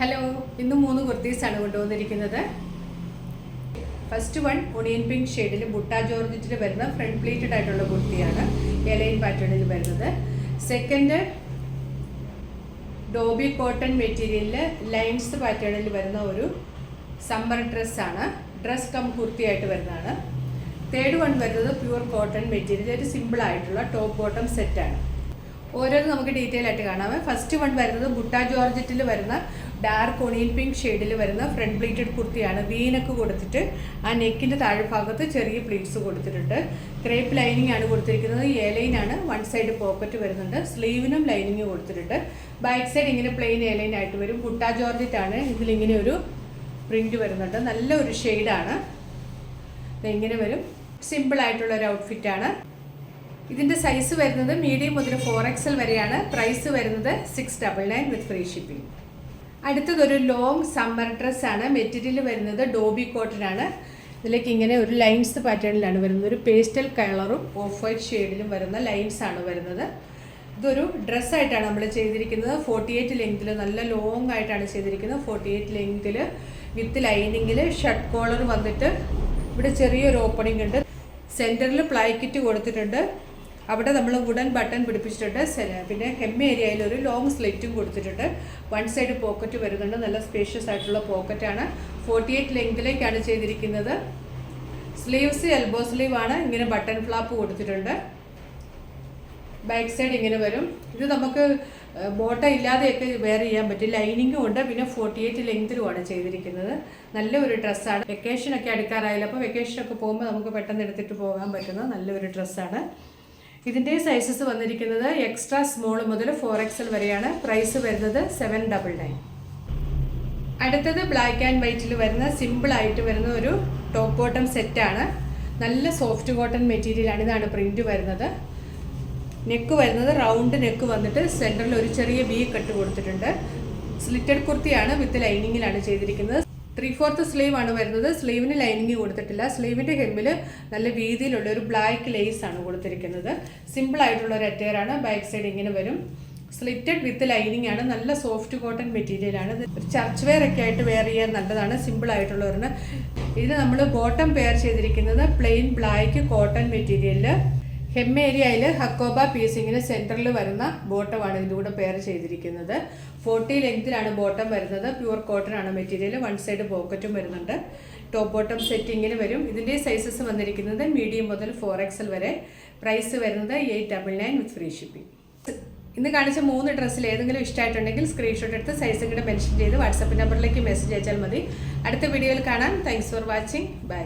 Hello, ഇന്ന് 3 കുർത്തീസാണ് കൊണ്ടുവന്നിരിക്കുന്നത്. First one onion pink ഷെയ്ഡിൽ ബുട്ട ജോർജറ്റിൽ വരുന്ന ഫ്രണ്ട് പ്ലീറ്റഡ് ആയിട്ടുള്ള കുർത്തിയാണ്, എലൈൻ പാറ്റേണിൽ വരുന്നത്. സെക്കൻഡ് ഡോബി കോട്ടൺ മെറ്റീരിയലിൽ ലൈൻസ് പാറ്റേണിൽ വരുന്ന ഒരു സമ്മർ ഡ്രസ്സാണ്, ഡ്രസ് കം കുർത്തിയായിട്ട് വരുന്നതാണ്. തേർഡ് വൺ വരുന്നത് പ്യുവർ കോട്ടൺ മെറ്റീരിയൽ, ഒരു സിമ്പിൾ ആയിട്ടുള്ള ടോപ്പ് ബോട്ടം സെറ്റാണ്. ഓരോന്നും നമുക്ക് ഡീറ്റെയിൽ ആയിട്ട് കാണാം. ഫസ്റ്റ് വൺ വരുന്നത് ബുട്ട ജോർജറ്റിൽ വരുന്ന ഡാർക്ക് ഒണിയൻ പിങ്ക് ഷെയ്ഡിൽ വരുന്ന ഫ്രണ്ട് പ്ലീറ്റഡ് കുർത്തിയാണ്. വീനക്ക് കൊടുത്തിട്ട് ആ നെക്കിൻ്റെ താഴ്ഭാഗത്ത് ചെറിയ പ്ലീറ്റ്സ് കൊടുത്തിട്ടുണ്ട്. ക്രേപ്പ് ലൈനിങ് ആണ് കൊടുത്തിരിക്കുന്നത്. എലൈൻ ആണ്. വൺ സൈഡ് പോക്കറ്റ് വരുന്നുണ്ട്. സ്ലീവിനും ലൈനിങ് കൊടുത്തിട്ടുണ്ട്. ബാക്ക് സൈഡ് ഇങ്ങനെ പ്ലെയിൻ എലൈൻ ആയിട്ട് വരും. ബുട്ട ജോർജറ്റ് ആണ്. ഇതിലിങ്ങനെ ഒരു പ്രിന്റ് വരുന്നുണ്ട്. നല്ലൊരു ഷെയ്ഡാണ്. ഇങ്ങനെ വരും. സിമ്പിൾ ആയിട്ടുള്ള ഒരു ഔട്ട്ഫിറ്റാണ്. ഇതിൻ്റെ സൈസ് വരുന്നത് മീഡിയം മുതൽ 4XL വരെയാണ്. പ്രൈസ് വരുന്നത് 699 വിത്ത് ഫ്രീ ഷിപ്പിംഗ്. അടുത്തതൊരു ലോങ് സമ്മർ ഡ്രസ്സാണ്. മെറ്റീരിയൽ വരുന്നത് ഡോബി കോട്ടൺ ആണ്. ഇതിലേക്ക് ഇങ്ങനെ ഒരു ലൈൻസ് പാറ്റേണിലാണ് വരുന്നത്. ഒരു പേസ്റ്റൽ കളറും ഓഫ് വൈറ്റ് ഷെയ്ഡിലും വരുന്ന ലൈൻസ് ആണ് വരുന്നത്. ഇതൊരു ഡ്രസ്സായിട്ടാണ് നമ്മൾ ചെയ്തിരിക്കുന്നത്. 48 ലെങ്തിൽ നല്ല ലോങ് ആയിട്ടാണ് ചെയ്തിരിക്കുന്നത്. 48 ലെങ്തിൽ വിത്ത് ലൈനിങ്ങിൽ ഷർട്ട് കോളർ വന്നിട്ട് ഇവിടെ ചെറിയൊരു ഓപ്പണിംഗ് ഉണ്ട്. സെൻറ്ററിൽ പ്ലൈക്കിറ്റ് കൊടുത്തിട്ടുണ്ട്. അവിടെ നമ്മൾ വുഡൻ ബട്ടൺ പിടിപ്പിച്ചിട്ടുണ്ട്. പിന്നെ ഹെം ഏരിയയിൽ ഒരു ലോങ് സ്ലിറ്റും കൊടുത്തിട്ടുണ്ട്. വൺ സൈഡ് പോക്കറ്റ് വരുന്നുണ്ട്. നല്ല സ്പേഷ്യസ് ആയിട്ടുള്ള പോക്കറ്റാണ്. 48 ലെങ്തിലേക്കാണ് ചെയ്തിരിക്കുന്നത്. സ്ലീവ്സ് എൽബോ സ്ലീവ് ആണ്. ഇങ്ങനെ ബട്ടൺ ഫ്ലാപ്പ് കൊടുത്തിട്ടുണ്ട്. ബാക്ക് സൈഡ് ഇങ്ങനെ വരും. ഇത് നമുക്ക് ബോട്ടം ഇല്ലാതെയൊക്കെ വെയർ ചെയ്യാൻ പറ്റും. ലൈനിങ്ങും ഉണ്ട്. പിന്നെ 48 ലെങ്തിലുമാണ് ചെയ്തിരിക്കുന്നത്. നല്ലൊരു ഡ്രസ്സാണ്. വെക്കേഷനൊക്കെ അടുക്കാറായില്ല. അപ്പോൾ വെക്കേഷനൊക്കെ പോകുമ്പോൾ നമുക്ക് പെട്ടെന്ന് എടുത്തിട്ട് പോകാൻ പറ്റുന്ന നല്ലൊരു ഡ്രസ്സാണ്. ഇതിൻ്റെ സൈസസ് വന്നിരിക്കുന്നത് എക്സ്ട്രാ സ്മോൾ മുതൽ 4XL വരെയാണ്. പ്രൈസ് വരുന്നത് 799. അടുത്തത് ബ്ലാക്ക് ആൻഡ് വൈറ്റിൽ വരുന്ന സിമ്പിളായിട്ട് വരുന്ന ഒരു ടോപ്പ് ബോട്ടം സെറ്റാണ്. നല്ല സോഫ്റ്റ് കോട്ടൺ മെറ്റീരിയലാണ്. ഇതാണ് പ്രിൻറ്റ് വരുന്നത്. നെക്ക് വരുന്നത് റൗണ്ട് നെക്ക് വന്നിട്ട് സെൻറ്ററിൽ ഒരു ചെറിയ വി കട്ട് കൊടുത്തിട്ടുണ്ട്. സ്ലിറ്റഡ് കുർത്തിയാണ്. വിത്ത് ലൈനിങ്ങിലാണ് ചെയ്തിരിക്കുന്നത്. 3/4 സ്ലീവ് ആണ് വരുന്നത്. സ്ലീവിന് ലൈനിങ് കൊടുത്തിട്ടില്ല. സ്ലീവിൻ്റെ ഹെമ്മിൽ നല്ല വീതിയിലുള്ള ഒരു ബ്ലാക്ക് ലേസ് ആണ് കൊടുത്തിരിക്കുന്നത്. സിമ്പിൾ ആയിട്ടുള്ള ഒരു അറ്റയറാണ്. ബാക്ക് സൈഡ് ഇങ്ങനെ വരും. സ്ലിറ്റഡ് വിത്ത് ലൈനിങ് ആണ്. നല്ല സോഫ്റ്റ് കോട്ടൺ മെറ്റീരിയലാണ്. ഒരു ചർച്ച് വെയർ ഒക്കെ ആയിട്ട് വെയർ ചെയ്യാൻ നല്ലതാണ്. സിമ്പിൾ ആയിട്ടുള്ള ഒരെണ്ണം. ഇതിന് നമ്മൾ ബോട്ടം പെയർ ചെയ്തിരിക്കുന്നത് പ്ലെയിൻ ബ്ലാക്ക് കോട്ടൺ മെറ്റീരിയലിൽ ഹെം ഏരിയയിൽ ഹക്കോബ പീസിങ്ങിന് സെൻറ്ററിൽ വരുന്ന ബോട്ടമാണ് ഇതിൻ്റെ കൂടെ പെയർ ചെയ്തിരിക്കുന്നത്. 40 ലെങ്തിലാണ് ബോട്ടം വരുന്നത്. പ്യുവർ കോട്ടൺ ആണ് മെറ്റീരിയൽ. വൺ സൈഡ് പോക്കറ്റും വരുന്നുണ്ട്. ടോപ്പ് ബോട്ടം സെറ്റിങ്ങിന് വരും. ഇതിൻ്റെ സൈസസ് വന്നിരിക്കുന്നത് മീഡിയം മുതൽ 4XL വരെ. പ്രൈസ് വരുന്നത് 899 വിത്ത് ഫ്രീ ഷിപ്പിംഗ്. ഇന്ന് കാണിച്ച 3 ഡ്രസ്സിൽ ഏതെങ്കിലും ഇഷ്ടമായിട്ടുണ്ടെങ്കിൽ സ്ക്രീൻഷോട്ട് എടുത്ത് സൈസും കൂടെ മെൻഷൻ ചെയ്ത് വാട്സാപ്പ് നമ്പറിലേക്ക് മെസ്സേജ് അയച്ചാൽ മതി. അടുത്ത വീഡിയോയിൽ കാണാം. Thanks for watching. ബൈ.